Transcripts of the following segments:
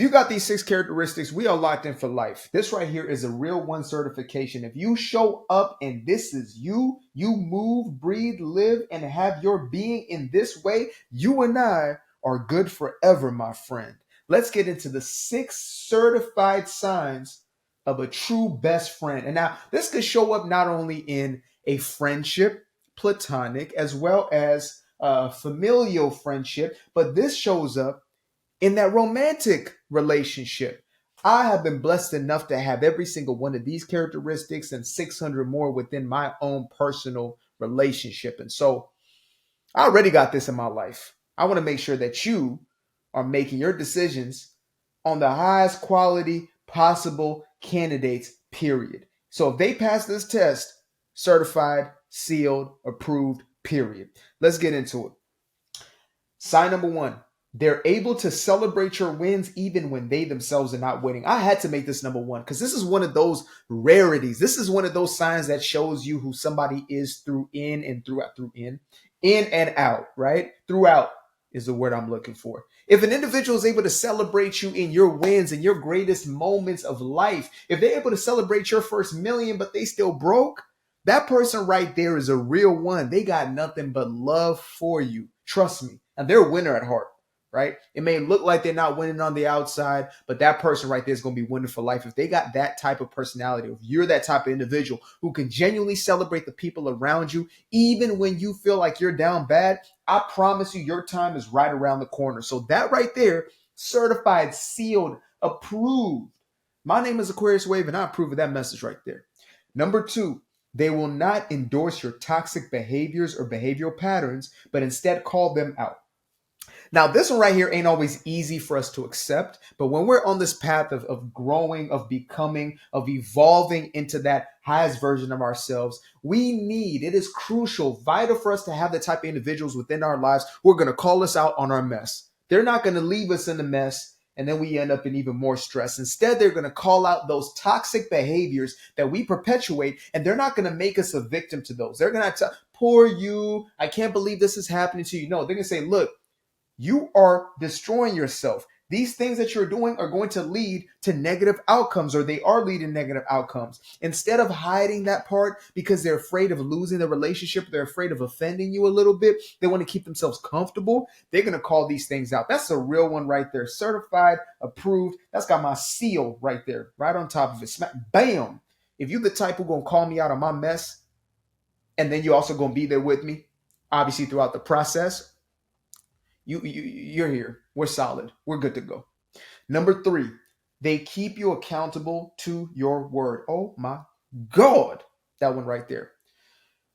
you got these 6 characteristics, we are locked in for life. This right here is a real one certification. If you show up and this is you, you move, breathe, live, and have your being in this way, you and I are good forever, my friend. Let's get into the 6 certified signs of a true best friend. And now this could show up not only in a friendship, platonic, as well as familial friendship, but this shows up in that romantic relationship. I have been blessed enough to have every single one of these characteristics and 600 more within my own personal relationship. And so I already got this in my life. I want to make sure that you are making your decisions on the highest quality possible candidates, period. So if they pass this test, certified, sealed, approved, period. Let's get into it. Sign number 1. They're able to celebrate your wins even when they themselves are not winning. I had to make this number 1 because this is one of those rarities. This is one of those signs that shows you who somebody is through in and throughout, in and out, right? Throughout is the word I'm looking for. If an individual is able to celebrate you in your wins and your greatest moments of life, if they're able to celebrate your first million, but they still broke, that person right there is a real one. They got nothing but love for you. Trust me. And they're a winner at heart, right? It may look like they're not winning on the outside, but that person right there is going to be winning for life. If they got that type of personality, if you're that type of individual who can genuinely celebrate the people around you, even when you feel like you're down bad, I promise you your time is right around the corner. So that right there, certified, sealed, approved. My name is Aquarius Waive, and I approve of that message right there. Number 2, they will not endorse your toxic behaviors or behavioral patterns, but instead call them out. Now, this one right here ain't always easy for us to accept, but when we're on this path of growing, of becoming, of evolving into that highest version of ourselves, it is crucial, vital for us to have the type of individuals within our lives who are going to call us out on our mess. They're not going to leave us in the mess, and then we end up in even more stress. Instead, they're going to call out those toxic behaviors that we perpetuate, and they're not going to make us a victim to those. They're going to tell, poor you, I can't believe this is happening to you. No, they're going to say, look, you are destroying yourself. These things that you're doing are going to lead to negative outcomes, or they are leading negative outcomes. Instead of hiding that part because they're afraid of losing the relationship, they're afraid of offending you a little bit, they want to keep themselves comfortable, they're going to call these things out. That's a real one right there. Certified, approved. That's got my seal right there, right on top of it. Smack, bam. If you're the type who's going to call me out on my mess, and then you're also going to be there with me, obviously throughout the process, you're here. We're solid. We're good to go. Number 3, they keep you accountable to your word. Oh my God. That one right there.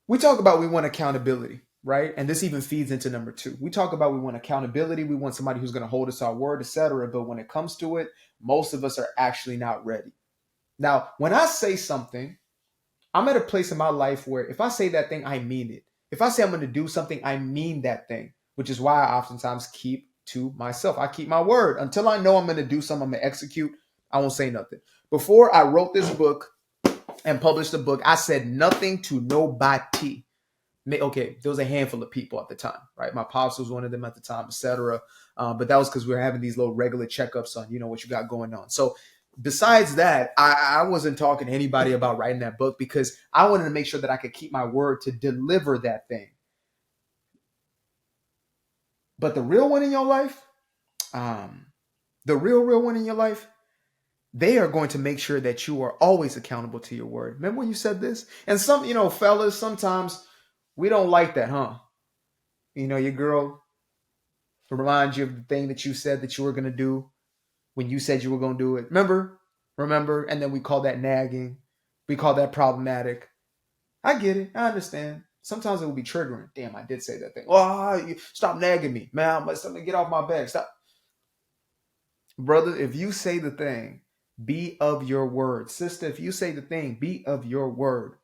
We talk about we want accountability, right? And this even feeds into number 2. We talk about we want accountability. We want somebody who's going to hold us our word, etc. But when it comes to it, most of us are actually not ready. Now, when I say something, I'm at a place in my life where if I say that thing, I mean it. If I say I'm going to do something, I mean that thing. Which is why I oftentimes keep to myself. I keep my word. Until I know I'm going to do something, I'm going to execute, I won't say nothing. Before I wrote this book and published the book, I said nothing to nobody. Okay, there was a handful of people at the time, right? My pops was one of them at the time, etc. But that was because we were having these little regular checkups on, what you got going on. So besides that, I wasn't talking to anybody about writing that book because I wanted to make sure that I could keep my word to deliver that thing. But the real one in your life, the real one in your life, they are going to make sure that you are always accountable to your word. Remember when you said this? And some, fellas, sometimes we don't like that, huh? Your girl reminds you of the thing that you said that you were going to do when you said you were going to do it. Remember? And then we call that nagging. We call that problematic. I get it. I understand. Sometimes it will be triggering. Damn, I did say that thing. Oh, stop nagging me. Man, let me get off my back. Stop. Brother, if you say the thing, be of your word. Sister, if you say the thing, be of your word.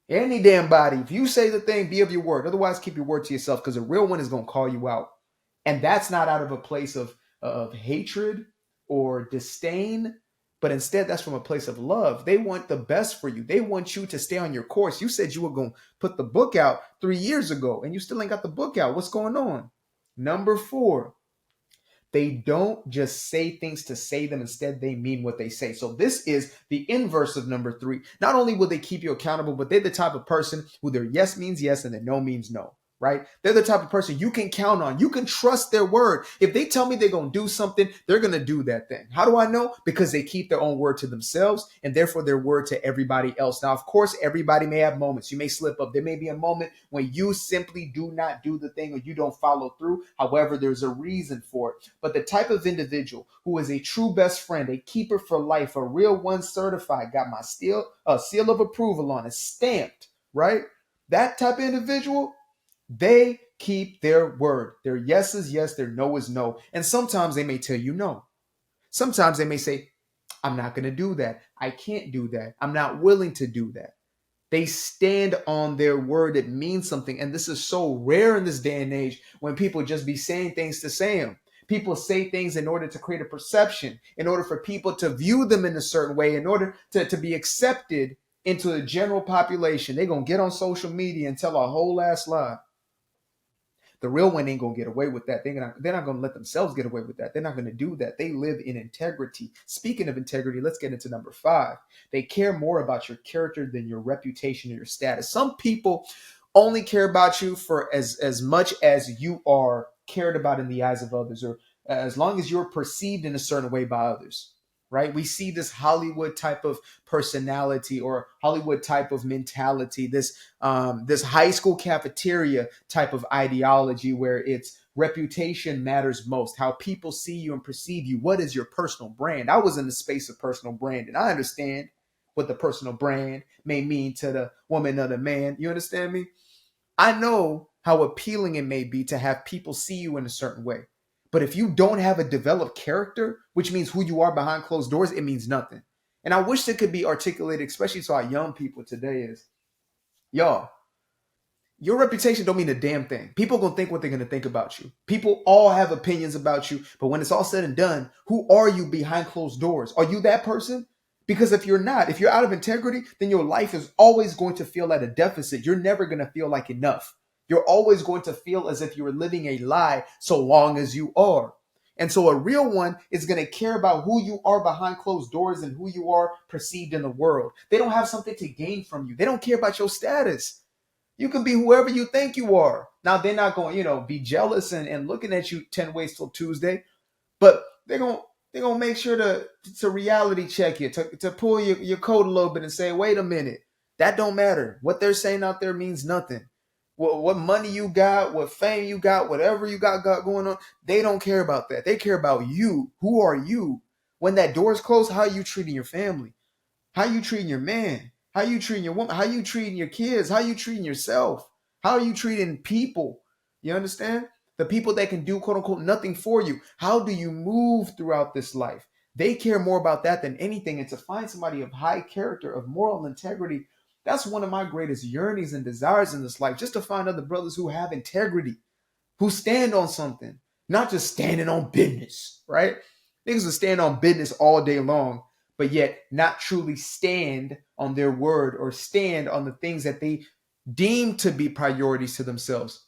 Any damn body, if you say the thing, be of your word. Otherwise, keep your word to yourself because a real one is going to call you out. And that's not out of a place of hatred or disdain, but instead that's from a place of love. They want the best for you. They want you to stay on your course. You said you were going to put the book out 3 years ago and you still ain't got the book out. What's going on? Number 4, They don't just say things to say them. Instead, they mean what they say. So this is the inverse of number three. Not only will they keep you accountable, but they're the type of person who their yes means yes and their no means no. Right? They're the type of person you can count on. You can trust their word. If they tell me they're going to do something, they're going to do that thing. How do I know? Because they keep their own word to themselves and therefore their word to everybody else. Now, of course, everybody may have moments. You may slip up. There may be a moment when you simply do not do the thing or you don't follow through. However, there's a reason for it. But the type of individual who is a true best friend, a keeper for life, a real one certified, got my seal of approval on it, stamped, right? That type of individual, they keep their word. Their yes is yes, their no is no. And sometimes they may tell you no. Sometimes they may say, I'm not going to do that. I can't do that. I'm not willing to do that. They stand on their word. It means something. And this is so rare in this day and age when people just be saying things to say them. People say things in order to create a perception, in order for people to view them in a certain way, in order to be accepted into the general population. They're going to get on social media and tell a whole ass lie. The real one ain't gonna get away with that. They're not gonna let themselves get away with that. They're not gonna do that. They live in integrity. Speaking of integrity, let's get into number 5. They care more about your character than your reputation or your status. Some people only care about you for as much as you are cared about in the eyes of others, or as long as you're perceived in a certain way by others. Right? We see this Hollywood type of personality or Hollywood type of mentality, this high school cafeteria type of ideology where it's reputation matters most, how people see you and perceive you. What is your personal brand? I was in the space of personal brand, and I understand what the personal brand may mean to the woman or the man. You understand me? I know how appealing it may be to have people see you in a certain way. But if you don't have a developed character, which means who you are behind closed doors, it means nothing. And I wish it could be articulated, especially to our young people today, is, y'all, your reputation don't mean a damn thing. People are going to think what they're going to think about you. People all have opinions about you. But when it's all said and done, who are you behind closed doors? Are you that person? Because if you're not, if you're out of integrity, then your life is always going to feel at a deficit. You're never going to feel like enough. You're always going to feel as if you were living a lie so long as you are. And so a real one is going to care about who you are behind closed doors and who you are perceived in the world. They don't have something to gain from you. They don't care about your status. You can be whoever you think you are. Now, they're not going, be jealous and looking at you 10 ways till Tuesday, but they're going to make sure to reality check you, to pull your coat a little bit and say, wait a minute, that don't matter. What they're saying out there means nothing. What money you got, what fame you got, whatever you got going on, they don't care about that. They care about you. Who are you? When that door's closed, how are you treating your family? How are you treating your man? How are you treating your woman? How are you treating your kids? How are you treating yourself? How are you treating people? You understand? The people that can do, quote unquote, nothing for you. How do you move throughout this life? They care more about that than anything. And to find somebody of high character, of moral integrity, that's one of my greatest yearnings and desires in this life, just to find other brothers who have integrity, who stand on something, not just standing on business, right? Niggas will stand on business all day long, but yet not truly stand on their word or stand on the things that they deem to be priorities to themselves.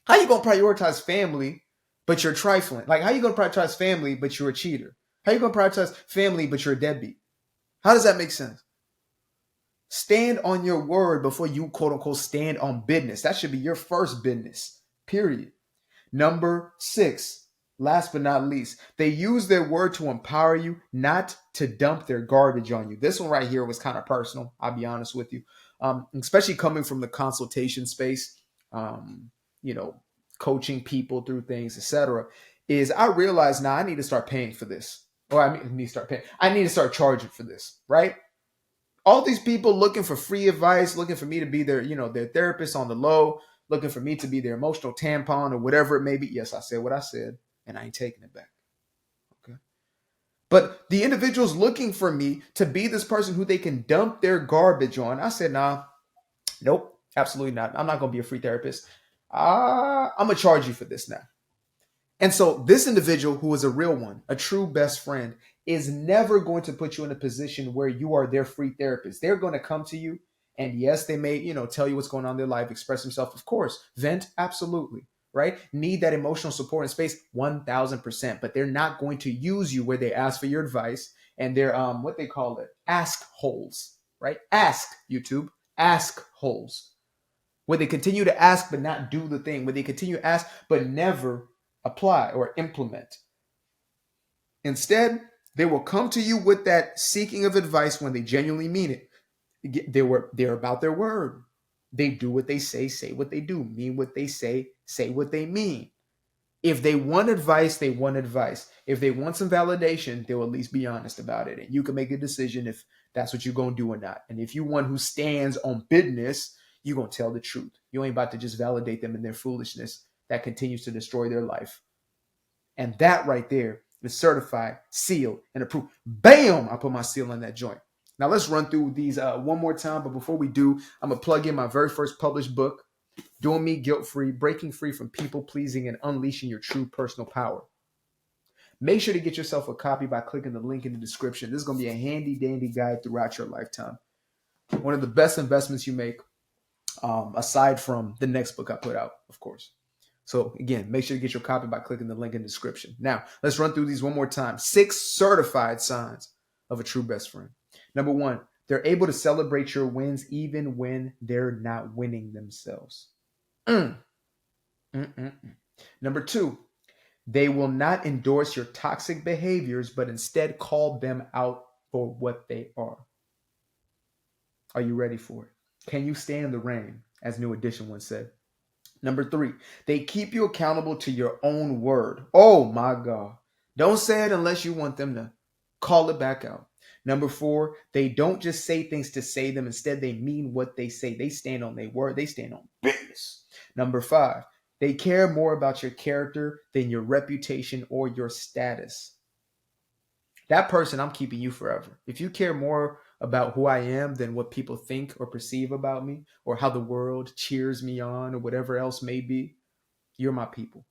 How you gonna prioritize family, but you're trifling? Like, how you gonna prioritize family, but you're a cheater? How you gonna prioritize family, but you're a deadbeat? How does that make sense? Stand on your word before you, quote unquote, stand on business. That should be your first business, period. Number 6, last but not least, they use their word to empower you, not to dump their garbage on you. This one right here was kind of personal, I'll be honest with you, especially coming from the consultation space, you know, coaching people through things, etc. Is I realize now I need to start paying for this. Or I need to start paying. I need to start charging for this, right? All these people looking for free advice, looking for me to be their, their therapist on the low, looking for me to be their emotional tampon or whatever it may be. Yes, I said what I said, and I ain't taking it back. Okay. But the individuals looking for me to be this person who they can dump their garbage on, I said, nah, nope, absolutely not. I'm not going to be a free therapist. I'm going to charge you for this now. And so this individual who is a real one, a true best friend, is never going to put you in a position where you are their free therapist. They're going to come to you, and yes, they may, tell you what's going on in their life, express themselves, of course, vent, absolutely. right? Need that emotional support and space 1000%, but they're not going to use you where they ask for your advice, and they're what they call it, ask holes, right? Ask YouTube, ask holes, where they continue to ask but not do the thing, where they continue to ask but never apply or implement. Instead, they will come to you with that seeking of advice when they genuinely mean it. They're about their word. They do what they say what they do, mean what they say what they mean. If they want advice, they want advice. If they want some validation, they'll at least be honest about it. And you can make a decision if that's what you're going to do or not. And if you one who stands on business, you're going to tell the truth. You ain't about to just validate them in their foolishness that continues to destroy their life. And that right there is certified, sealed, and approved. Bam! I put my seal on that joint. Now let's run through these one more time. But before we do, I'm going to plug in my very first published book, Doing Me Guilt-Free, Breaking Free from People Pleasing and Unleashing Your True Personal Power. Make sure to get yourself a copy by clicking the link in the description. This is going to be a handy dandy guide throughout your lifetime. One of the best investments you make, aside from the next book I put out, of course. So again, make sure to get your copy by clicking the link in the description. Now, let's run through these one more time. 6 certified signs of a true best friend. Number 1, they're able to celebrate your wins even when they're not winning themselves. Number 2, they will not endorse your toxic behaviors, but instead call them out for what they are. Are you ready for it? Can you stand the rain, as New Edition once said? Number 3, they keep you accountable to your own word. Oh my God. Don't say it unless you want them to call it back out. Number 4, they don't just say things to say them. Instead, they mean what they say. They stand on their word. They stand on business. Number 5, they care more about your character than your reputation or your status. That person, I'm keeping you forever. If you care more about who I am than what people think or perceive about me, or how the world cheers me on, or whatever else may be, you're my people.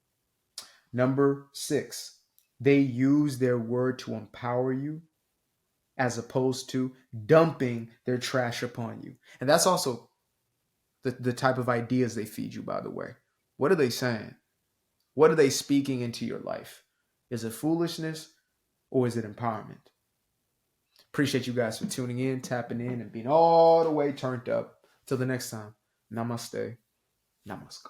Number 6, they use their word to empower you as opposed to dumping their trash upon you. And that's also the type of ideas they feed you, by the way. What are they saying? What are they speaking into your life? Is it foolishness or is it empowerment? Appreciate you guys for tuning in, tapping in, and being all the way turned up. Till the next time, namaste, namaskar.